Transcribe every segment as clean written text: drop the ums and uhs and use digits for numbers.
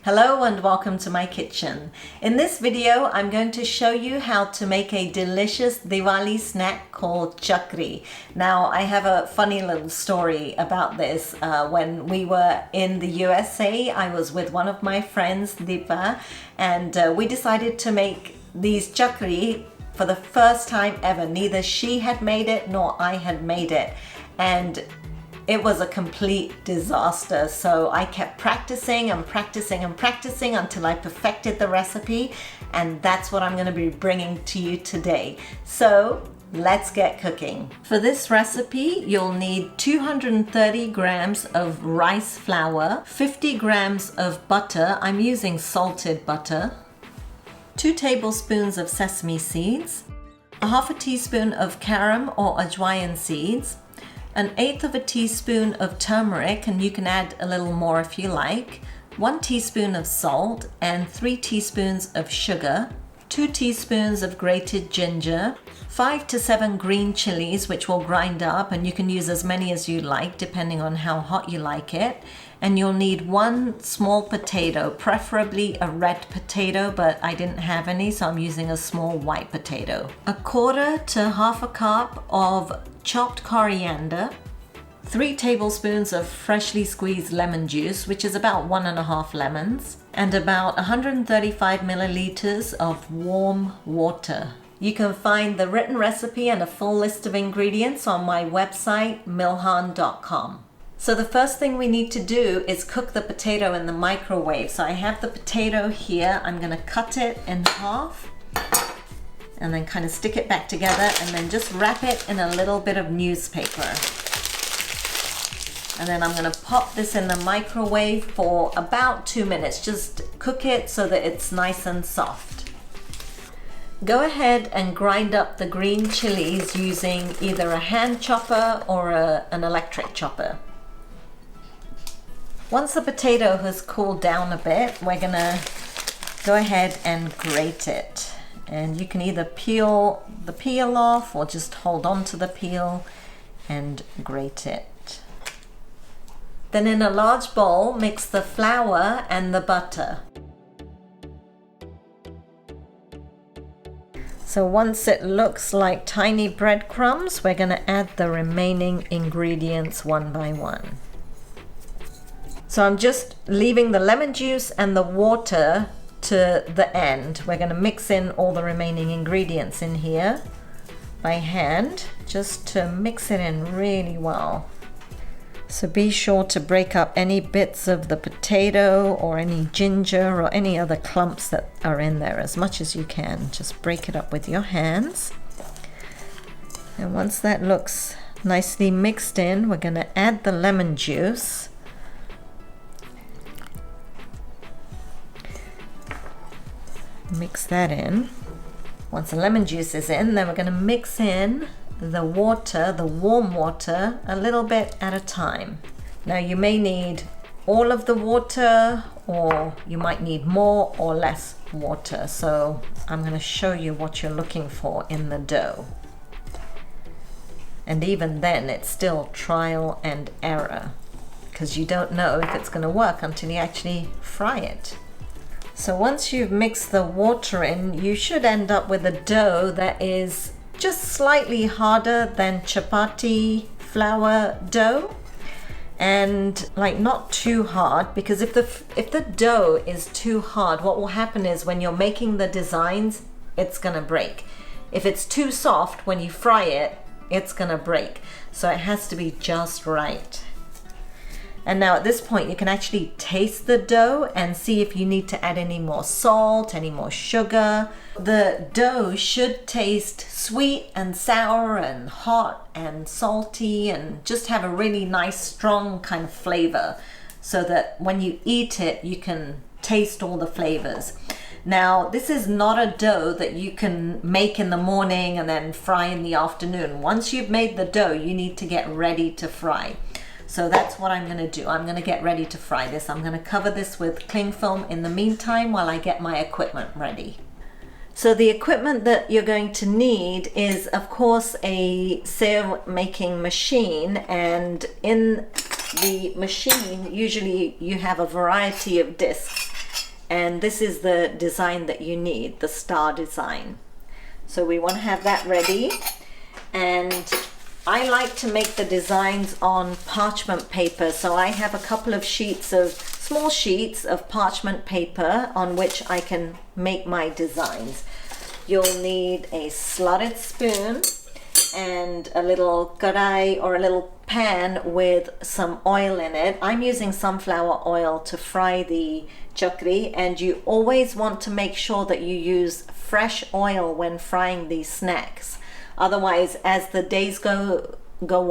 Hello and welcome to my kitchen. In this video, I'm going to show you how to make a delicious Diwali snack called Chakri. Now, I have a funny little story about this. When we were in the USA, I was with one of my friends, Deepa, and we decided to make these Chakri for the first time ever. Neither she had made it nor I had made it. And it was a complete disaster. So I kept practicing and practicing and practicing until I perfected the recipe. And that's what I'm going to be bringing to you today. So let's get cooking. For this recipe, you'll need 230 grams of rice flour, 50 grams of butter. I'm using salted butter, 2 tablespoons of sesame seeds, a half a teaspoon of karam or ajwain seeds, 1/8 teaspoon of turmeric, and you can add a little more if you like, 1 teaspoon of salt and 3 teaspoons of sugar, 2 teaspoons of grated ginger, 5 to 7 green chilies which will grind up, and you can use as many as you like depending on how hot you like it. And you'll need 1 small potato, preferably a red potato, but I didn't have any, so I'm using a small white potato. 1/4 to half a cup of chopped coriander, 3 tablespoons of freshly squeezed lemon juice, which is about 1.5 lemons, and about 135 milliliters of warm water. You can find the written recipe and a full list of ingredients on my website, milhan.com. So the first thing we need to do is cook the potato in the microwave. So I have the potato here. I'm going to cut it in half and then kind of stick it back together and then just wrap it in a little bit of newspaper. And then I'm going to pop this in the microwave for about 2 minutes. Just cook it so that it's nice and soft. Go ahead and grind up the green chilies using either a hand chopper or an electric chopper. Once the potato has cooled down a bit, we're going to go ahead and grate it. And you can either peel the peel off or just hold on to the peel and grate it. Then in a large bowl, mix the flour and the butter. So once it looks like tiny breadcrumbs, we're going to add the remaining ingredients one by one. So I'm just leaving the lemon juice and the water to the end. We're going to mix in all the remaining ingredients in here by hand, just to mix it in really well. So be sure to break up any bits of the potato or any ginger or any other clumps that are in there as much as you can. Just break it up with your hands. And once that looks nicely mixed in, we're going to add the lemon juice. Mix that in. Once the lemon juice is in, then we're going to mix in the water, the warm water, a little bit at a time. Now you may need all of the water, or you might need more or less water. So I'm going to show you what you're looking for in the dough. And even then, it's still trial and error, because you don't know if it's going to work until you actually fry it. So once you've mixed the water in, you should end up with a dough that is just slightly harder than chapati flour dough, and like not too hard, because if the dough is too hard, what will happen is when you're making the designs, it's gonna break. If it's too soft, when you fry it, it's gonna break. So it has to be just right. And now at this point, you can actually taste the dough and see if you need to add any more salt, any more sugar. The dough should taste sweet and sour and hot and salty and just have a really nice, strong kind of flavor, so that when you eat it, you can taste all the flavors. Now, this is not a dough that you can make in the morning and then fry in the afternoon. Once you've made the dough, you need to get ready to fry. So that's what I'm going to do. I'm going to get ready to fry this. I'm going to cover this with cling film in the meantime while I get my equipment ready. So the equipment that you're going to need is, of course, a sev making machine, and in the machine usually you have a variety of discs. and this is the design that you need, the star design. So we want to have that ready, and I like to make the designs on parchment paper. So I have a couple of small sheets of parchment paper on which I can make my designs. You'll need a slotted spoon and a little karai or a little pan with some oil in it. I'm using sunflower oil to fry the chakri, and you always want to make sure that you use fresh oil when frying these snacks. Otherwise, as the days go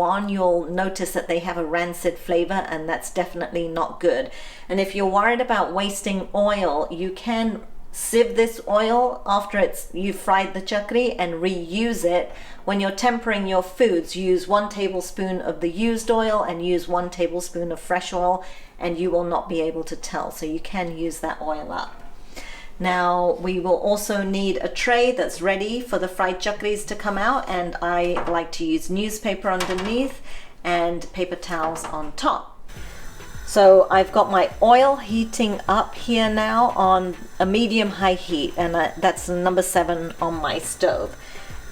on, you'll notice that they have a rancid flavor, and that's definitely not good. And if you're worried about wasting oil, you can sieve this oil after you've fried the chakri and reuse it. When you're tempering your foods, use 1 tablespoon of the used oil and use 1 tablespoon of fresh oil, and you will not be able to tell. So you can use that oil up. Now we will also need a tray that's ready for the fried chakris to come out, and I like to use newspaper underneath and paper towels on top. So I've got my oil heating up here now on a medium-high heat, and that's number 7 on my stove.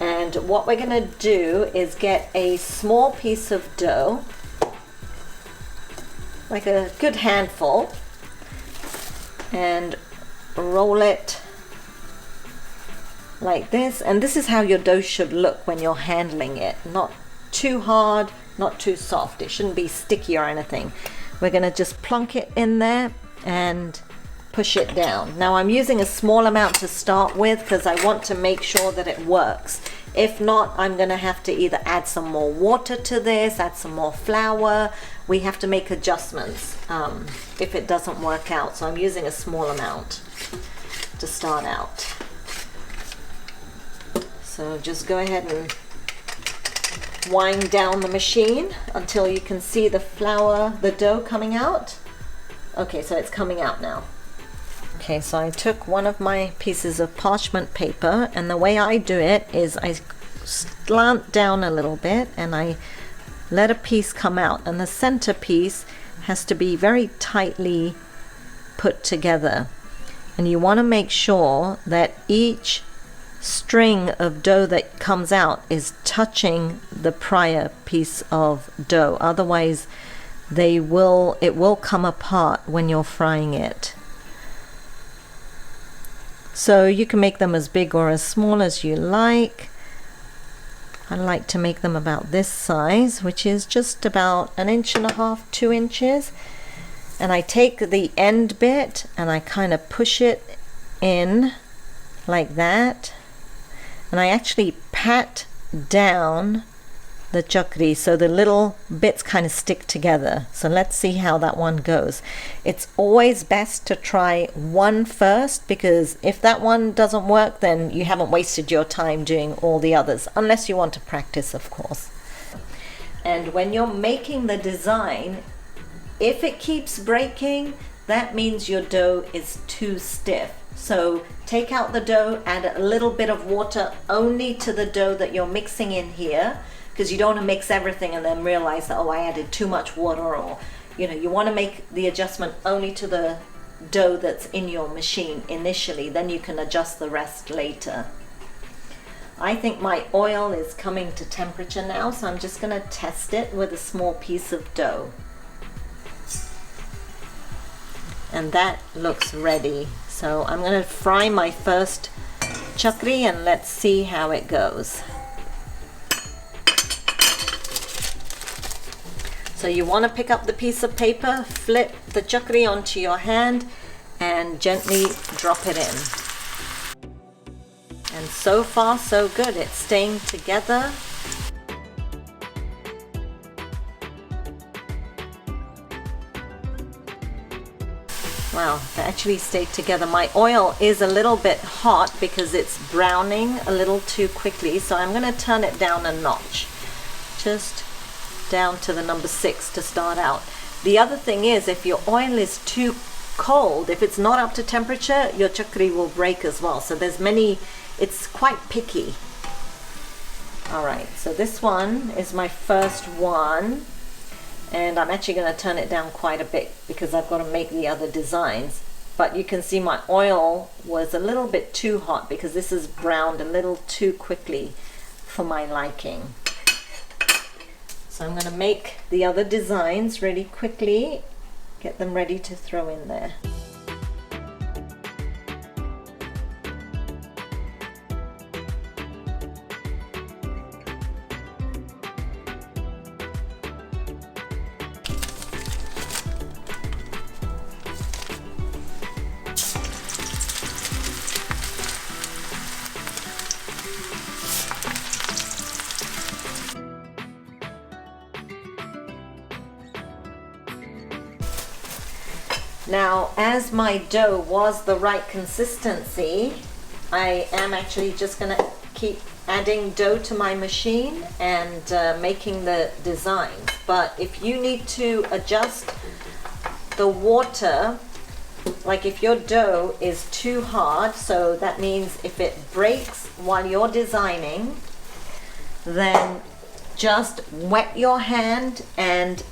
And what we're going to do is get a small piece of dough, like a good handful, and roll it like this. And this is how your dough should look when you're handling it. Not too hard, not too soft. It shouldn't be sticky or anything. We're going to just plonk it in there and push it down. Now I'm using a small amount to start with because I want to make sure that it works. If not, I'm going to have to either add some more water to this, add some more flour. We have to make adjustments if it doesn't work out. So I'm using a small amount to start out. So just go ahead and wind down the machine until you can see the dough coming out. Okay, so it's coming out now. Okay, so I took one of my pieces of parchment paper, and the way I do it is I slant down a little bit and I let a piece come out, and the center piece has to be very tightly put together. And you want to make sure that each string of dough that comes out is touching the prior piece of dough. Otherwise, it will come apart when you're frying it. So you can make them as big or as small as you like. I like to make them about this size, which is just about 1.5 inches, 2 inches. And I take the end bit and I kind of push it in like that. And I actually pat down the chakri so the little bits kind of stick together. So let's see how that one goes. It's always best to try one first, because if that one doesn't work, then you haven't wasted your time doing all the others, unless you want to practice, of course. And when you're making the design, if it keeps breaking, that means your dough is too stiff. So take out the dough, add a little bit of water only to the dough that you're mixing in here, because you don't want to mix everything and then realize that, oh, I added too much water, or you want to make the adjustment only to the dough that's in your machine initially, then you can adjust the rest later. I think my oil is coming to temperature now, so I'm just going to test it with a small piece of dough. And that looks ready. So I'm going to fry my first chakri and let's see how it goes. So you want to pick up the piece of paper, flip the chakri onto your hand and gently drop it in. And so far so good, it's staying together. Wow, they actually stayed together. My oil is a little bit hot because it's browning a little too quickly, so I'm going to turn it down a notch. Just down to the number 6 to start out. The other thing is, if your oil is too cold, if it's not up to temperature, your chakri will break as well. So it's quite picky. Alright, so this one is my first one, and I'm actually going to turn it down quite a bit because I've got to make the other designs. but you can see my oil was a little bit too hot because this is browned a little too quickly for my liking. So I'm going to make the other designs really quickly, get them ready to throw in there. Now, as my dough was the right consistency, I am actually just going to keep adding dough to my machine and making the designs. But if you need to adjust the water, like if your dough is too hard, so that means if it breaks while you're designing, then just wet your hand and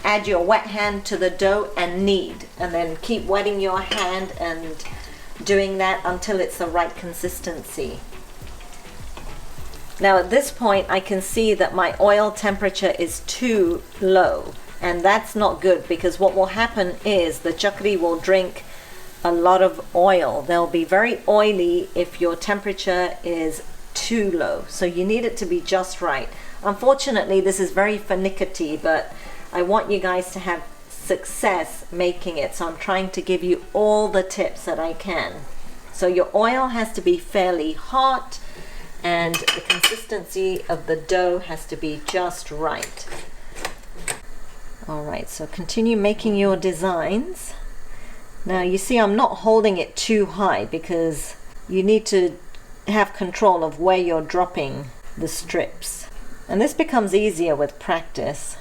add your wet hand to the dough and knead, and then keep wetting your hand and doing that until it's the right consistency. Now at this point I can see that my oil temperature is too low, and that's not good, because what will happen is the chakri will drink a lot of oil. They'll be very oily if your temperature is too low, so you need it to be just right. Unfortunately this is very finicky, but I want you guys to have success making it, so I'm trying to give you all the tips that I can. So your oil has to be fairly hot and the consistency of the dough has to be just right. Alright, so continue making your designs. Now you see I'm not holding it too high because you need to have control of where you're dropping the strips. And this becomes easier with practice.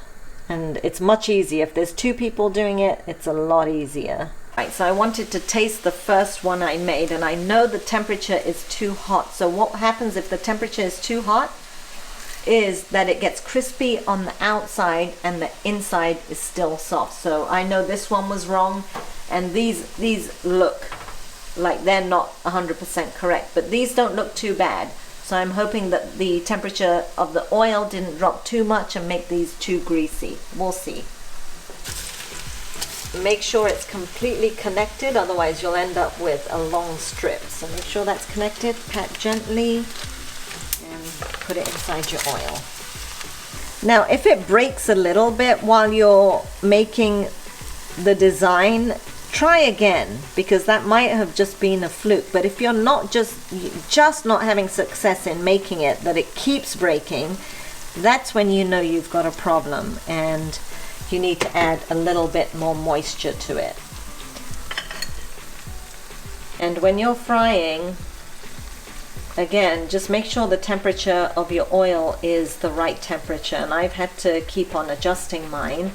And it's much easier. If there's two people doing it, it's a lot easier. Right, so I wanted to taste the first one I made, and I know the temperature is too hot. So what happens if the temperature is too hot is that it gets crispy on the outside and the inside is still soft. So I know this one was wrong, and these look like they're not 100% correct, but these don't look too bad. So I'm hoping that the temperature of the oil didn't drop too much and make these too greasy. We'll see. Make sure it's completely connected, otherwise you'll end up with a long strip. So make sure that's connected, pat gently, and put it inside your oil. Now if it breaks a little bit while you're making the design, try again, because that might have just been a fluke. But if you're not just not having success in making it, that it keeps breaking, that's when you know you've got a problem and you need to add a little bit more moisture to it. And when you're frying, again, just make sure the temperature of your oil is the right temperature, and I've had to keep on adjusting mine.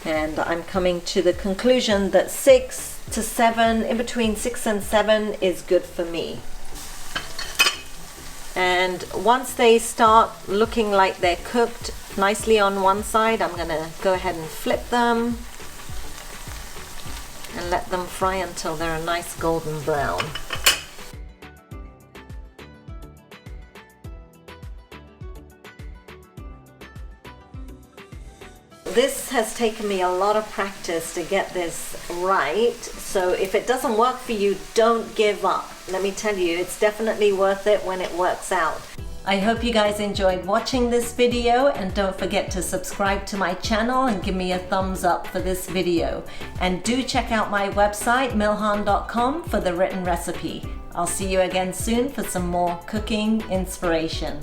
And I'm coming to the conclusion that 6 to 7, in between 6 and 7 is good for me. And once they start looking like they're cooked nicely on one side, I'm going to go ahead and flip them and let them fry until they're a nice golden brown. This has taken me a lot of practice to get this right, so if it doesn't work for you, don't give up. Let me tell you, it's definitely worth it when it works out. I hope you guys enjoyed watching this video, and don't forget to subscribe to my channel and give me a thumbs up for this video. And do check out my website, milhan.com, for the written recipe. I'll see you again soon for some more cooking inspiration.